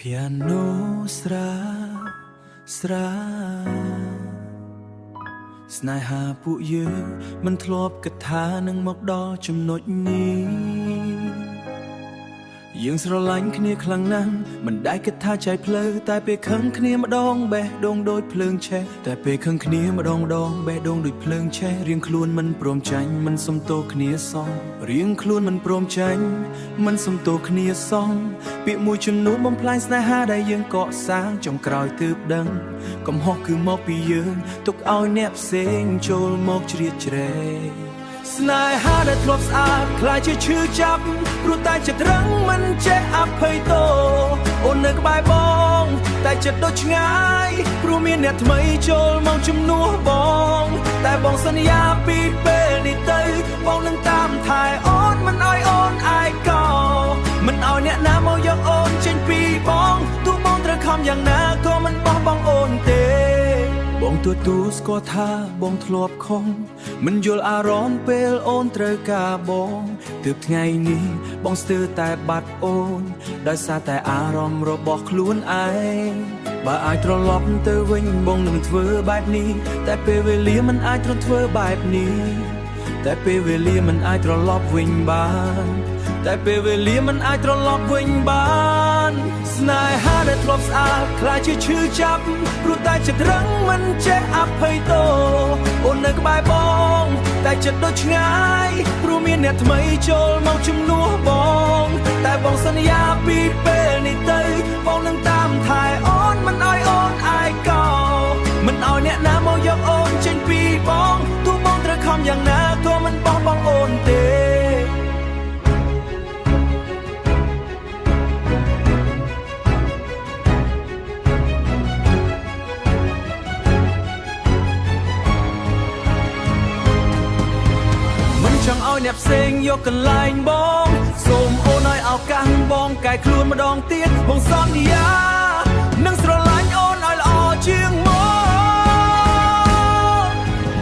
piano ស្រាស្រាស្នេហាពួកយើងមិនធ្លាប់គិតថានឹងមកដល់ចំណុចនេះយើងស្រឡាញ់គ្នាខ្លាំងណាស់មិនដែលគិតថាចែកផ្លូវតែពេលខឹងគ្នាម្ដងបេះដូងដូចភ្លើងឆេះតែពេលខឹងគ្នាម្ដងបេះដូងដូចភ្លើងឆេះរៀងខ្លួនមិនព្រមចាញ់មិនសុំទោសគ្នាសោះរៀងខ្លួនមិនព្រមចាញ់មិនសុំទោសគ្នាសោះពាក្យមួយចំនួនបំផ្លាញស្នេហាដែលយើងកសាងចុងក្រោយទើបដឹងកំហុសគឺមកពីយើងទុកឲ្យអ្នកផ្សេងចូលមកជ្រៀតជ្រែកស្នេហាដែលធ្លាប់ស្អាតខ្លាចជាឈឺចាប់ព្រោះតែចិត្តរឹងមិនចេះអភ័យទោសអូននៅក្បែរបងតែចិត្តដូចឆ្ងាយព្រោះមានអ្នកថ្មីចូលមកជំនួសបងតែបងសន្យាពីពេលនេះទៅបងនឹងតាមថែអូនមិនឲ្យអូនអាយកោមិនឲ្យអ្នកណាមកយកអូនចេញពីបងទោះបងត្រូវខំយ៉ាងណាក៏មិនបោះបង់អូនទេបងទទួលស្គាល់ថាបងធ្លាប់ខុសមិនយល់អារម្មណ៍ពេលអូនត្រូវការបងទើបថ្ងៃនេះបងស្ទើរតែបាត់អូនដោយសារតែអារម្មណ៍របស់ខ្លួនឯងបើអាចត្រឡប់ទៅវិញបងនឹងធ្វើបែបនេះតែពេលវេលាមិនអាចទ្រាំធ្វើបែបនេះតែពេលវេលាមិនអាចត្រឡប់វិញបានតែពេលវេលាមិនអាចត្រឡប់វិញបានស្នេហាដែលធ្លាប់ស្អាតខ្លាចជាឈឺចាប់ព្រោះតែចិត្តរឹងមិនចេះអភ័យទោសអូននៅក្បែរបងតែចិត្តដូចឆ្ងាយព្រោះមានអ្នកថ្មីចូលមកជំនួសបងតែបងសន្យាពីពេលនេះទៅបងនឹងតាមថែអូនមិនឲ្យអូនអាយកោមិនឲ្យអ្នកណាមកយកអូនចេញពីបងទោះបងត្រូវខំយ៉ាងណាក៏មិនបោះបង់អូនទេចង់ឲ្យអ្នកផ្សេងយកកន្លែងបងសូមអូនឲ្យឱកាសបងកែខ្លួនម្ដងទៀតបងសន្យានឹងស្រឡាញ់អូនឲ្យល្អជាងមក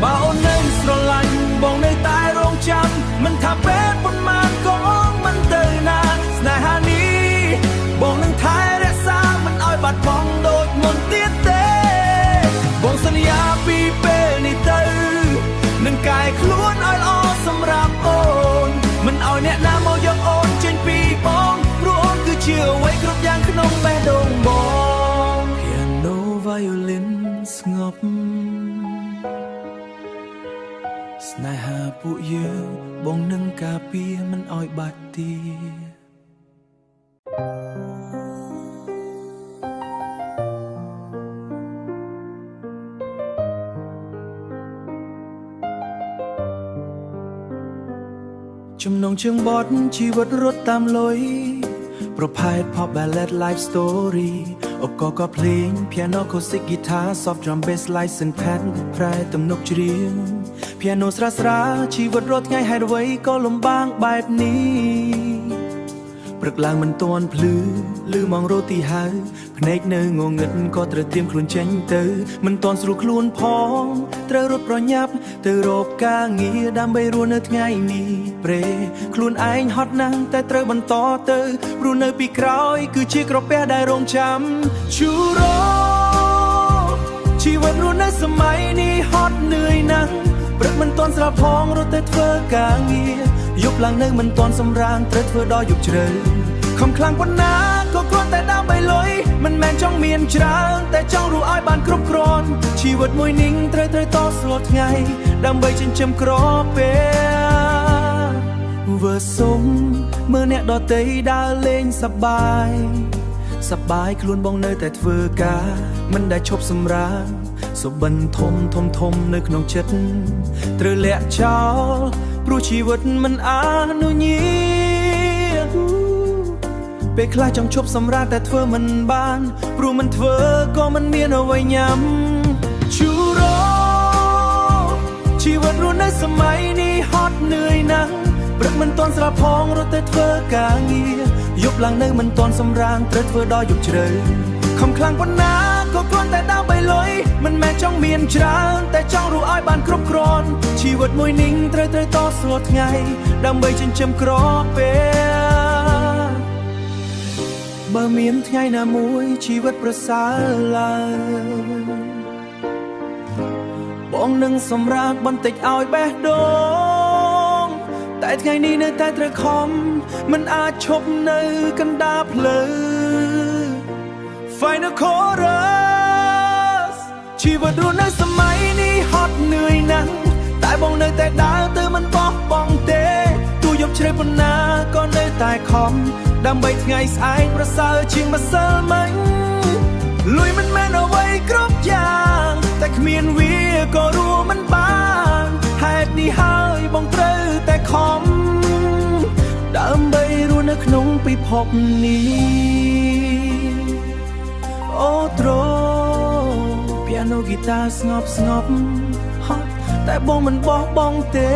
បើអូននៅស្រឡាញ់បងនៅតែរងចាំមិនថាពេលប៉ុន្មានក៏មិនទៅណាស្នេហានេះបងនឹងថែរក្សាមិនឲ្យបាត់បង់ដូចមុនទៀតទេបងសន្យាពីពេលនេះទៅនឹងកែខ្លួនឲ្យល្អសម្រាប់អូនមិនឲ្យអ្នកណាមកយកអូនចេញពីបងព្រោះអូនគឺជាអ្វីគ្រប់យ៉ាងក្នុងបេះដូងបង Piano violin ស្ងប់ស្នេហាពួកយើងបងនឹងការពារមិនឲ្យបាត់ទីចំណងជើងបត់ជីវិតរត់តាមលុយប្រផែត Pop Ballad Life Story អកកភ្លេង Piano Acoustic Guitar Soft Drum Bass License Pad ប្រែទំនុកច្រៀង Piano ស្រាស្រាជីវិតរាល់ថ្ងៃហេតុអ្វីក៏លំបាកបែបនេះព្រឹកឡើងមិនទាន់ភ្លឺឮម៉ងរោទីហៅភ្នែកនៅងងឹតក៏ត្រូវត្រៀមខ្លួនចេញទៅមិនទាន់ស្រួលខ្លួនផងត្រូវរត់ប្រញាប់ទៅរកការងារដើម្បីរស់នៅថ្ងៃនេះព្រេខ្លួនឯងហត់ណាស់តែត្រូវបន្តទៅព្រោះនៅពីក្រោយគឺជាក្រពះដែលរងចាំជូរ៉ូជីវិតរស់នៅសម័យនេះហត់នឿយណាស់ព្រឹកមិនទាន់ស្រាប់ផងរត់ទៅធ្វើការងារយប់ឡើងនៅមិនទាន់សម្រានត្រូវធ្វើដល់យប់ជ្រៅខំខ្លាំងប៉ុណ្ណាក៏គ្រាន់តែដើម្បីលុយមិនមែនចង់មានច្រើនតែចង់រស់ឲ្យបានគ្រប់គ្រាន់ជីវិតមួយនេះត្រូវតស៊ូថ្ងៃដើម្បីចិញ្ចឹមក្រពះវើសុំមើលអ្នកដទៃដើរលេងសប្បាយខ្លួនបងនៅតែធ្វើការមិនដែលឈប់សម្រាកសុបិនធំនៅក្នុងចិត្តត្រូវលាក់ចោលព្រោះជីវិតមិនអនុញ្ញាតពេលខ្លះចង់ឈប់សម្រាកតែធ្វើមិនបានព្រោះមិនធ្វើក៏មិនមានអ្វីញ៉ាំជូរ៉ូជីវិតរស់នៅសម័យនេះហត់នឿយណាស់ព្រឹកមិនទាន់ស្រាប់ផងរត់ទៅធ្វើការងារយប់ឡើងនៅមិនទាន់សម្រានត្រូវធ្វើដល់យប់ជ្រៅខំខ្លាំងប៉ុណ្ណាក៏គ្រាន់តែដើម្បីលុយមិនមែនចង់មានច្រើនតែចង់រស់ឲ្យបានគ្រប់គ្រាន់ជីវិតមួយនេះត្រូវតស៊ូថ្ងៃដើម្បីចិញ្ចឹមក្រពះ បើមានថ្ងៃណាមួយជីវិតប្រសើរឡើងបងនឹងសម្រាប់បន្តិចឲ្យបេះដូងតែថ្ងៃនេះនៅតែត្រូវខំមិនអាចឈប់នៅកណ្ដាលផ្លូវ Final chorus ជីវិតរស់នៅសម័យនេះហត់នឿយណាស់តែបងនៅតែដើរទៅមិនបោះបង់ទេទោះយប់ជ្រៅប៉ុណ្ណាក៏នៅតែខំដើម្បីថ្ងៃស្អែកប្រសើរជាងម្សិលមិញលុយមិនមែនអ្វីគ្រប់យ៉ាងតែគ្មានវាក៏រស់មិនបានហេតុនេះហើយបងត្រូវតែខំដើម្បីរស់នៅក្នុងពិភពនេះអូត្រង់ piano guitar ស្ងប់ស្ងប់ហត់តែបងមិនបោះបង់ទេ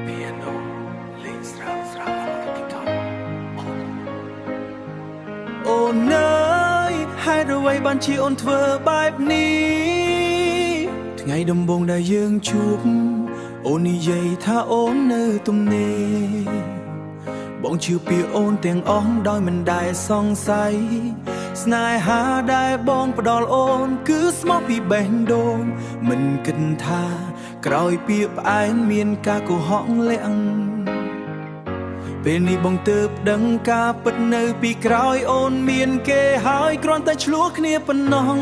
piano លេងស្រាលស្រាលពីកោអូនអើយហេតុអ្វីបានជាអូនធ្វើបែបនេះថ្ងៃដំបូងដែលយើងជួបអូននិយាយថាអូននៅទំនេរបងជឿពីអូនទាំងអស់ដោយមិនដែលសង្ស័យស្នេហាដែលបងផ្ដល់អូនគឺស្មោះពីបេះដូងមិនគិតថាក្រោយពាក្យផ្អែមមានការកុហកលាក់ពេលនេះបងទើបដឹងការពិតនៅពីក្រោយអូនមានគេហើយគ្រាន់តែឆ្លោះគ្នាប៉ុណ្ណោះ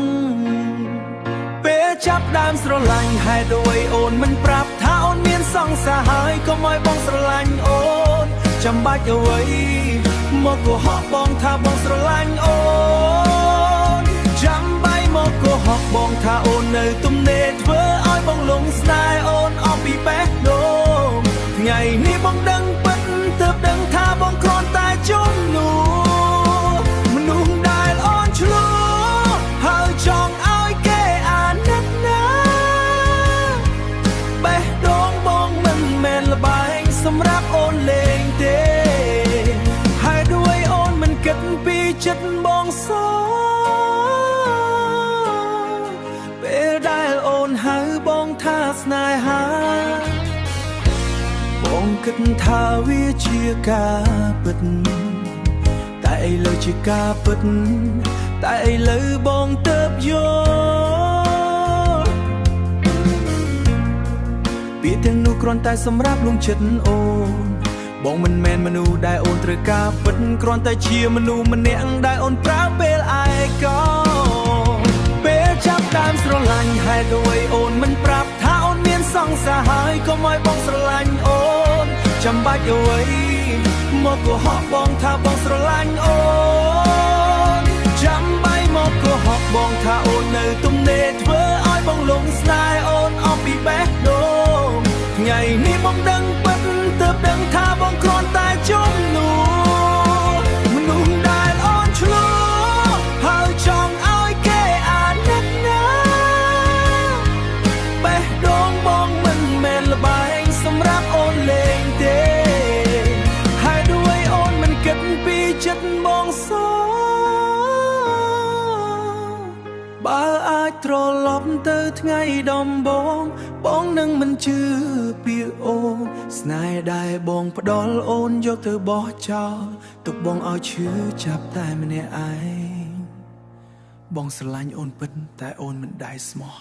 ពេលចាប់ដើមស្រឡាញ់ហេតុអ្វីអូនមិនប្រាប់ថាអូនមានសង្សារហើយកុំឲ្យបងស្រឡាញ់អូនចាំបាច់អ្វីមកកុហកបងថាបងស្រឡាញ់អូនចាំបាច់មកកុហកបងថាអូននៅទំនេរធ្វើឲ្យបងលងស្នេហ៍អូនអស់ពីបេះដូងថ្ងៃនេះបងដឹងពិតទើបដឹងថាបងគ្រាន់តែជំនួសមនុស្សដែលអូនឆ្លោះហើយចង់ឲ្យគេអាណិតណាបេះដូងបងមិនមែនល្បែងសម្រាប់អូនលេងទេហើយด้วยអូនមិនគិតពីចិត្តបងសោពេលដែលអូនហៅបងថាស្នេហាបងគិតថាវាជាការពិតតែឥឡូវជាការពិតតែឥឡូវបងទើបយល់ពាក្យទាំងនោះគ្រាន់តែសម្រាប់លួងចិត្តអូនបងមិនមែនមនុស្សដែលអូនត្រូវការពិតគ្រាន់តែជាមនុស្សម្នាក់ដែលអូនប្រើពេលឯកោពេលចាប់ដើមស្រឡាញ់ហេតុអ្វីអូនមិនប្រាប់ថាអូនមានសង្សារហើយកុំឲ្យបងស្រឡាញ់អូនចាំបាច់អ្វីមកកុហកបងថាបងស្រឡាញ់អូនចាំបាច់មកកុហកបងថាអូននៅទំនេរធ្វើឲ្យបងលងស្នេហ៍អូនអស់ពីបេះដូងថ្ងៃនេះបងដឹងពិតទើបដឹងថាបងគ្រាន់តែជំនួសមនុស្សដែលអូនឆ្លោះហើយចង់ឲ្យគេអាណិតណាបេះដូងបងមិនមែនល្បែងសម្រាប់អូនលេងទេហើយด้วยអូនមិនគិតពីចិត្តបងសោបើអាចត្រឡប់ទៅថ្ងៃដំបូងបងនឹងមិនជឿពាក្យអូនស្នេហ៍ដែលបងផ្ដល់អូនយកទៅបោះចោលទុកបងឲ្យឈឺចាប់តែម្នាក់ឯងបងស្រឡាញ់អូនពិតតែអូនមិនដែលស្មោះ